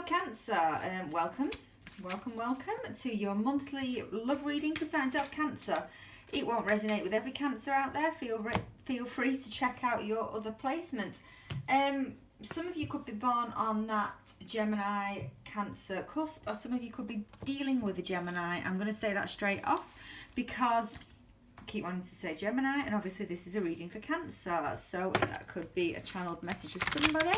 Cancer, welcome to your monthly love reading for signs of Cancer. It won't resonate with every Cancer out there. Feel free to check out your other placements. Some of you could be born on that Gemini Cancer cusp, or some of you could be dealing with a Gemini. I'm going to say that straight off because I keep wanting to say Gemini, and obviously this is a reading for Cancer, so that could be a channeled message of somebody.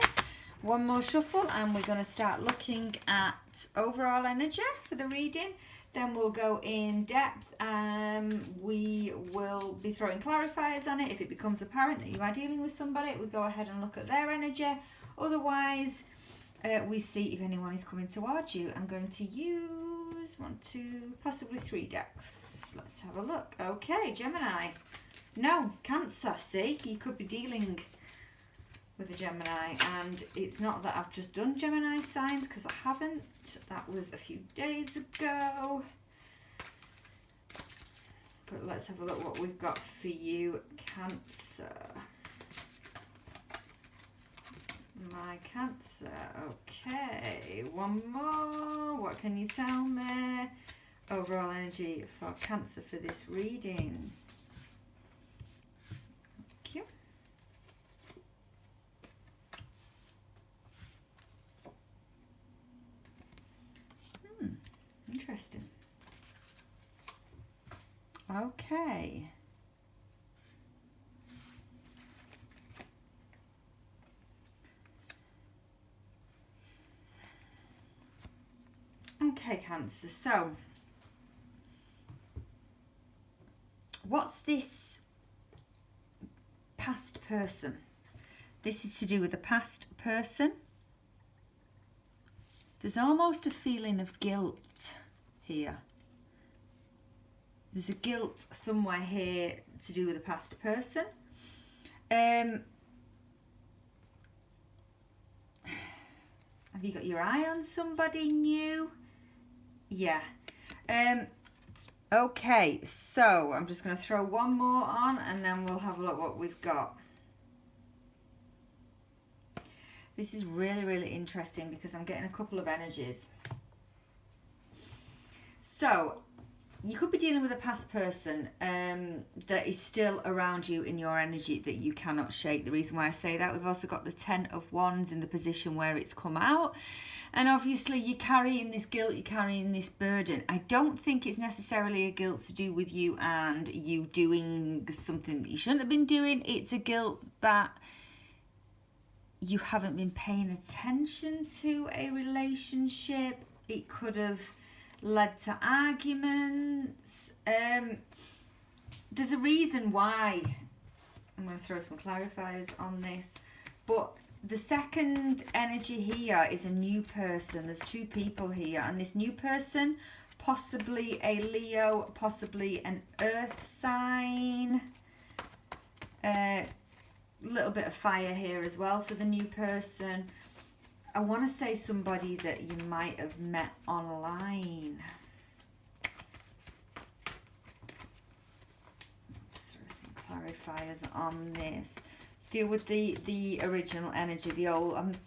One more shuffle and we're going to start looking at overall energy for the reading. Then we'll go in depth and we will be throwing clarifiers on it. If it becomes apparent that you are dealing with somebody, we go ahead and look at their energy. Otherwise, we see if anyone is coming towards you. I'm going to use 1, 2, possibly 3 decks. Let's have a look. Okay, Gemini. No, Cancer. See, you could be dealing with a Gemini, and it's not that I've just done Gemini signs, because I haven't. That was a few days ago. But let's have a look what we've got for you, Cancer. My Cancer. Okay, one more. What can you tell me? Overall energy for Cancer for this reading. Interesting. Okay. Okay, Cancer. So, what's this past person? This is to do with a past person. There's almost a feeling of guilt here. There's a guilt somewhere here to do with a past person. Have you got your eye on somebody new? Yeah. Okay, so I'm just going to throw one more on and then we'll have a look what we've got. This is really, really interesting because I'm getting a couple of energies. So, you could be dealing with a past person that is still around you in your energy that you cannot shake. The reason why I say that, we've also got the 10 of Wands in the position where it's come out. And obviously you're carrying this guilt, you're carrying this burden. I don't think it's necessarily a guilt to do with you and you doing something that you shouldn't have been doing. It's a guilt that you haven't been paying attention to a relationship. It could have led to arguments. There's a reason why. I'm going to throw some clarifiers on this. But the second energy here is a new person. There's 2 people here. And this new person, possibly a Leo, possibly an earth sign. Little bit of fire here as well for the new person. I want to say somebody that you might have met online. Throw some clarifiers on this. Let's deal with the original energy, the old,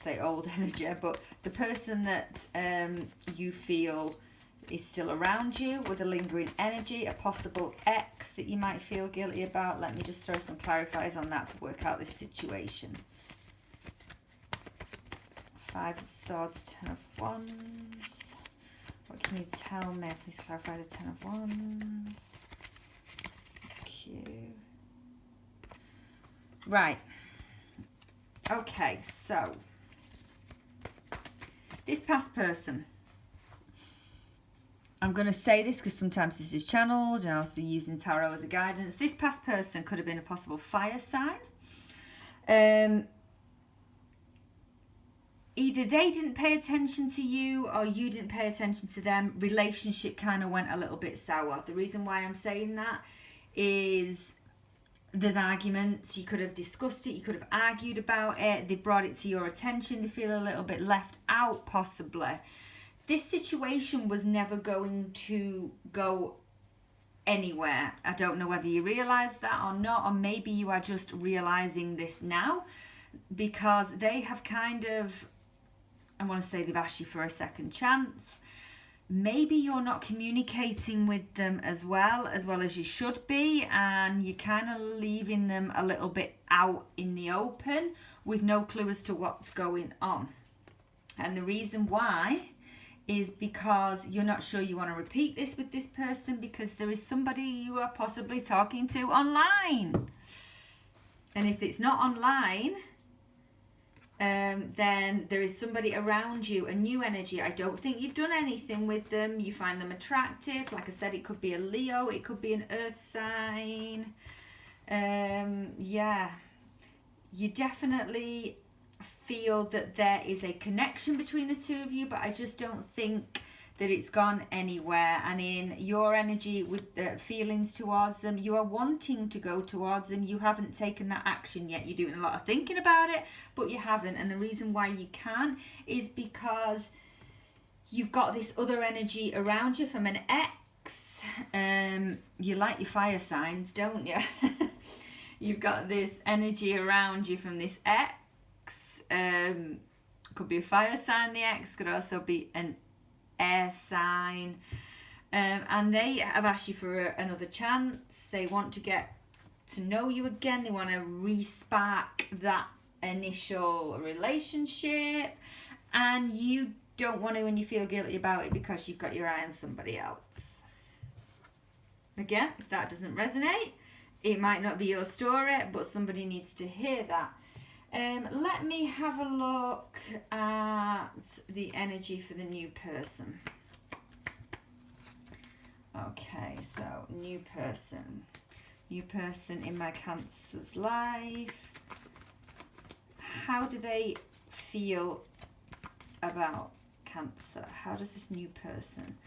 say old energy, but the person that you feel is still around you with a lingering energy, a possible ex that you might feel guilty about. Let me just throw some clarifiers on that to work out this situation. 5 of Swords, 10 of Wands. What can you tell me? Please clarify the 10 of Wands. Thank you. Right. Okay, so this past person. I'm going to say this because sometimes this is channeled and also using tarot as a guidance. This past person could have been a possible fire sign. Either they didn't pay attention to you or you didn't pay attention to them. Relationship kind of went a little bit sour. The reason why I'm saying that is there's arguments. You could have discussed it. You could have argued about it. They brought it to your attention. They feel a little bit left out possibly. This situation was never going to go anywhere. I don't know whether you realise that or not, or maybe you are just realising this now, because they have kind of I want to say they've asked you for a second chance. Maybe you're not communicating with them as well as you should be, and you're kind of leaving them a little bit out in the open with no clue as to what's going on. And the reason why is because you're not sure you want to repeat this with this person, because there is somebody you are possibly talking to online. And if it's not online, then there is somebody around you, a new energy. I don't think you've done anything with them. You find them attractive. Like I said, it could be a Leo, it could be an earth sign. Yeah, you definitely feel that there is a connection between the two of you, but I just don't think that it's gone anywhere. And in your energy with the feelings towards them, you are wanting to go towards them. You haven't taken that action yet. You're doing a lot of thinking about it, but you haven't. And the reason why you can is because you've got this other energy around you from an ex. You like your fire signs, don't you? You've got this energy around you from this ex. Could be a fire sign, the ex. Could also be an air sign, and they have asked you for another chance. They want to get to know you again. They want to re-spark that initial relationship, and you don't want to, and you feel guilty about it because you've got your eye on somebody else. Again, if that doesn't resonate, it might not be your story, but somebody needs to hear that. Let me have a look at the energy for the new person. Okay, so new person in my Cancer's life. How do they feel about Cancer? How does this new person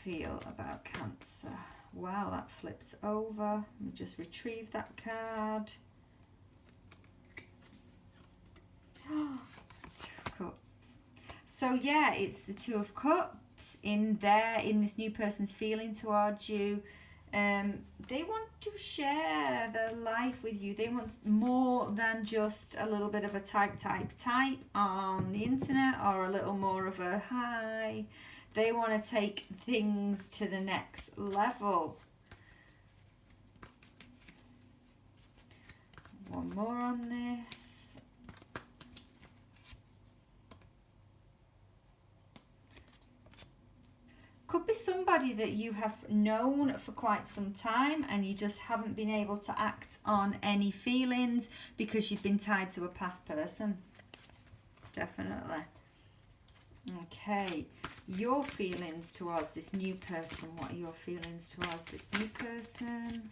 feel about Cancer? Wow, that flipped over. Let me just retrieve that card. Two of Cups. So yeah, it's the Two of Cups in this new person's feeling towards you. They want to share their life with you. They want more than just a little bit of a type on the internet, or a little more of a hi. They want to take things to the next level. One more on this. Could be somebody that you have known for quite some time, and you just haven't been able to act on any feelings because you've been tied to a past person. Definitely. Okay, your feelings towards this new person. What are your feelings towards this new person?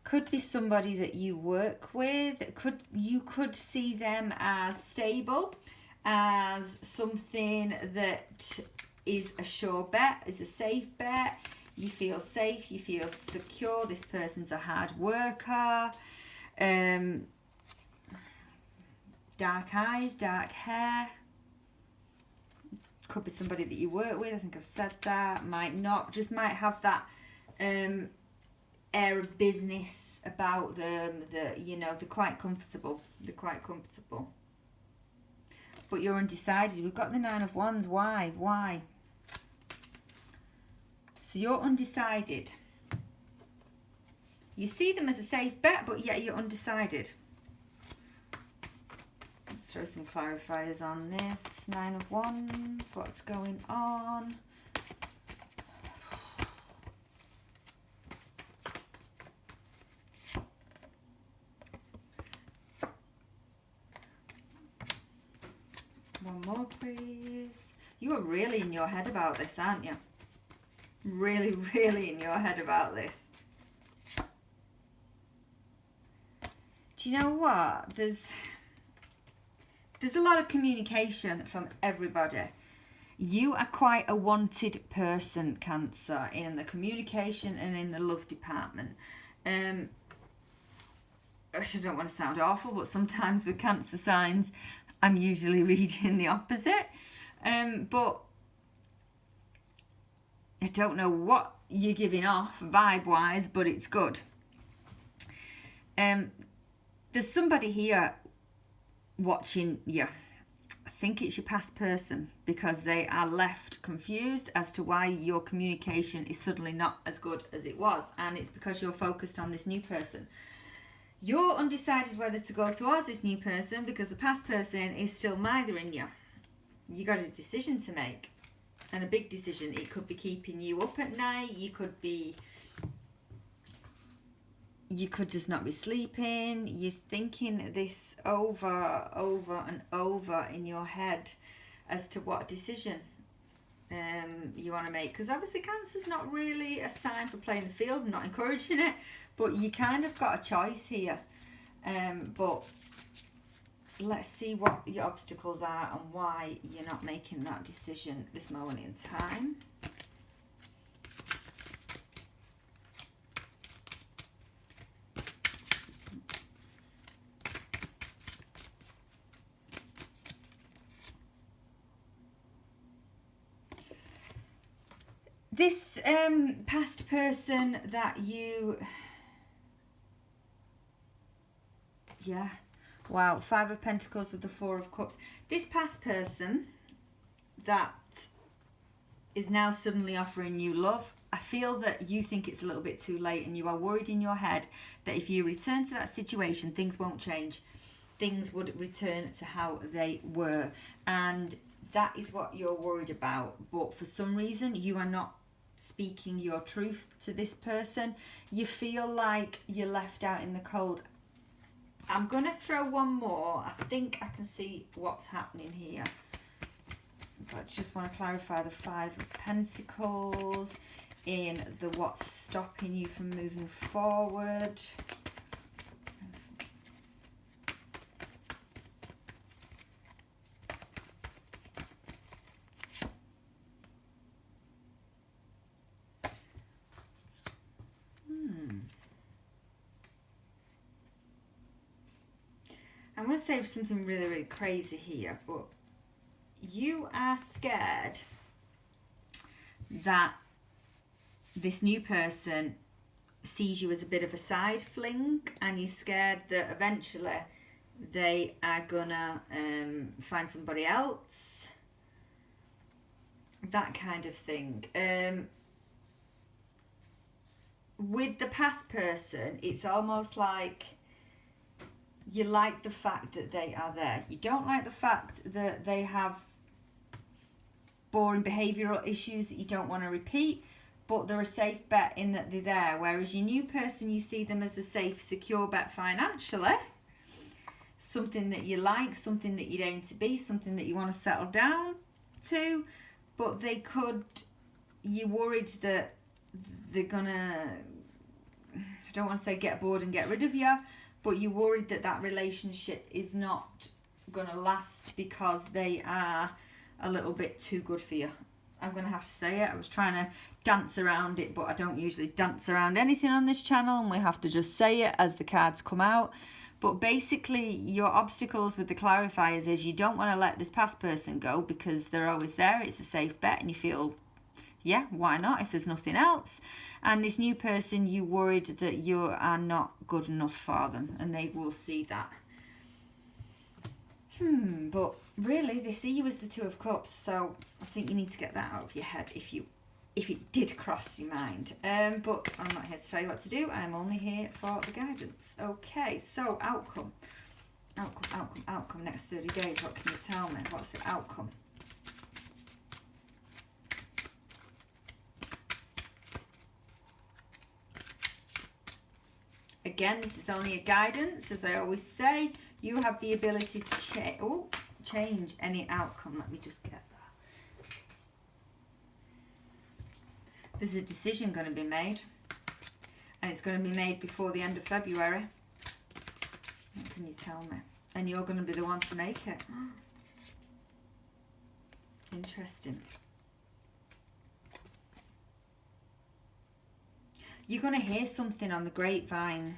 Could be somebody that you work with. You could see them as stable, as something that is a sure bet, is a safe bet. You feel safe, you feel secure. This person's a hard worker. Dark eyes, dark hair. Could be somebody that you work with. I think I've said that. Might not. Just might have that air of business about them, that, you know, they're quite comfortable. But you're undecided. We've got the Nine of Wands. Why? So you're undecided. You see them as a safe bet, but yet you're undecided. Let's throw some clarifiers on this. Nine of Wands. What's going on? One more, please. You are really in your head about this, aren't you? Really, really in your head about this. Do you know what? There's a lot of communication from everybody. You are quite a wanted person, Cancer, in the communication and in the love department. I don't want to sound awful, but sometimes with Cancer signs, I'm usually reading the opposite. But I don't know what you're giving off vibe-wise, but it's good. There's somebody here watching you. I think it's your past person, because they are left confused as to why your communication is suddenly not as good as it was, and it's because you're focused on this new person. You're undecided whether to go towards this new person because the past person is still mithering you. You got a decision to make, and a big decision. It could be keeping you up at night. You could just not be sleeping. You're thinking this over and over in your head as to what decision you want to make. Because obviously Cancer's not really a sign for playing the field. I'm not encouraging it, but you kind of got a choice here. But let's see what your obstacles are and why you're not making that decision at this moment in time. This past person that you... Yeah. Wow. 5 of Pentacles with the 4 of Cups. This past person that is now suddenly offering you love, I feel that you think it's a little bit too late, and you are worried in your head that if you return to that situation, things won't change. Things would return to how they were. And that is what you're worried about. But for some reason, you are not speaking your truth to this person. You feel like you're left out in the cold. I'm going to throw one more. I think I can see what's happening here. But I just want to clarify the 5 of Pentacles in the what's stopping you from moving forward. I'm going to say something really, really crazy here, but you are scared that this new person sees you as a bit of a side fling, and you're scared that eventually they are gonna find somebody else, that kind of thing. With the past person, it's almost like you like the fact that they are there. You don't like the fact that they have boring behavioural issues that you don't want to repeat, but they're a safe bet in that they're there. Whereas your new person, you see them as a safe, secure bet financially. Something that you like, something that you'd aim to be, something that you want to settle down to. But they could, you're worried that they're gonna, I don't want to say get bored and get rid of you, but you're worried that that relationship is not gonna last because they are a little bit too good for you. I'm going to have to say it. I was trying to dance around it, but I don't usually dance around anything on this channel, and we have to just say it as the cards come out. But basically, your obstacles with the clarifiers is you don't want to let this past person go because they're always there. It's a safe bet, and you feel, yeah, why not if there's nothing else? And this new person, you worried that you are not good enough for them, and they will see that. But really, they see you as the 2 of Cups, so I think you need to get that out of your head if it did cross your mind. But I'm not here to tell you what to do. I'm only here for the guidance. Okay, so outcome. Next 30 days, what can you tell me? What's the outcome? Again, this is only a guidance, as I always say. You have the ability to change any outcome. Let me just get that. There's a decision going to be made, and it's going to be made before the end of February. What can you tell me? And you're going to be the one to make it. Interesting. You're going to hear something on the grapevine,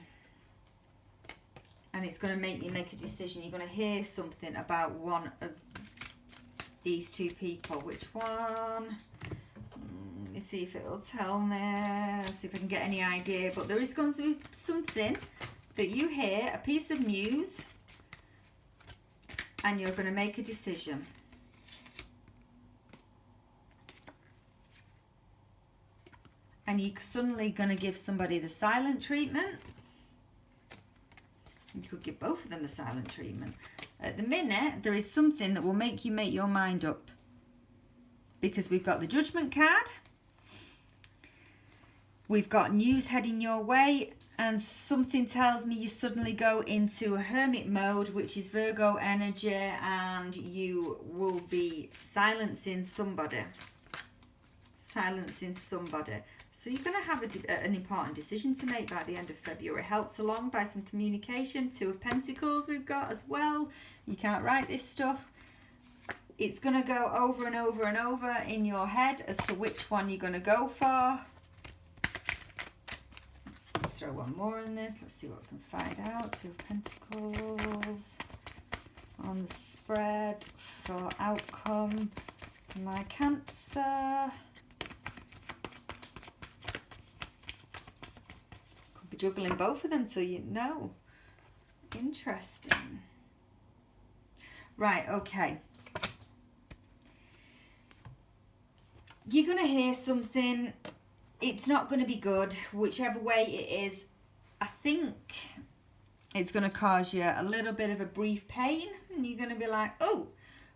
and it's going to make you make a decision. You're going to hear something about one of these 2 people. Which one? me see if it'll tell me. See if I can get any idea. But there is going to be something that you hear, a piece of news, and you're going to make a decision. And you're suddenly going to give somebody the silent treatment. You could give both of them the silent treatment. At the minute, there is something that will make you make your mind up. Because we've got the Judgment card. We've got news heading your way. And something tells me you suddenly go into a hermit mode, which is Virgo energy. And you will be silencing somebody. Silencing somebody. So you're going to have an important decision to make by the end of February. Helped along by some communication. 2 of Pentacles we've got as well. You can't write this stuff. It's going to go over and over and over in your head as to which one you're going to go for. Let's throw one more in this. Let's see what we can find out. 2 of Pentacles on the spread for outcome. My Cancer. Juggling both of them till you know. Interesting. Right, okay. You're going to hear something. It's not going to be good. Whichever way it is, I think it's going to cause you a little bit of a brief pain. And you're going to be like, oh.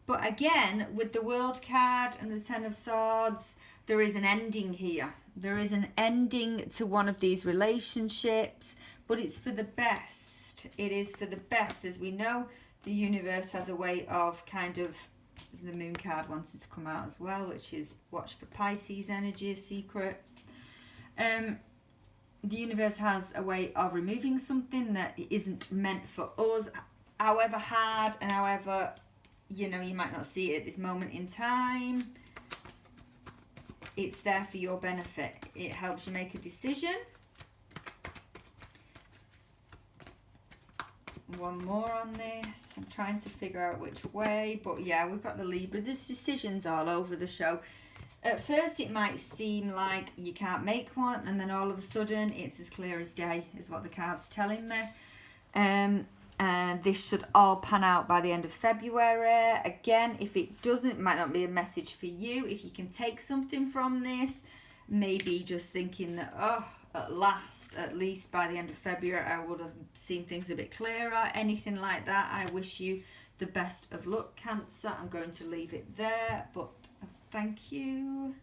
But again, with the World card and the 10 of Swords, there is an ending here. There is an ending to one of these relationships, but it's for the best. It is for the best. As we know, the universe has a way of kind of, the Moon card wanted to come out as well, which is watch for Pisces energy, a secret. The universe has a way of removing something that isn't meant for us, however hard and however, you know, you might not see it at this moment in time. It's there for your benefit. It helps you make a decision. One more on this. I'm trying to figure out which way. But yeah, we've got the Libra. There's decisions all over the show. At first, it might seem like you can't make one. And then all of a sudden, it's as clear as day, is what the card's telling me. And this should all pan out by the end of February. Again, if it doesn't, it might not be a message for you. If you can take something from this, maybe just thinking that, oh, at last, at least by the end of February, I would have seen things a bit clearer. Anything like that, I wish you the best of luck, Cancer. I'm going to leave it there, but thank you.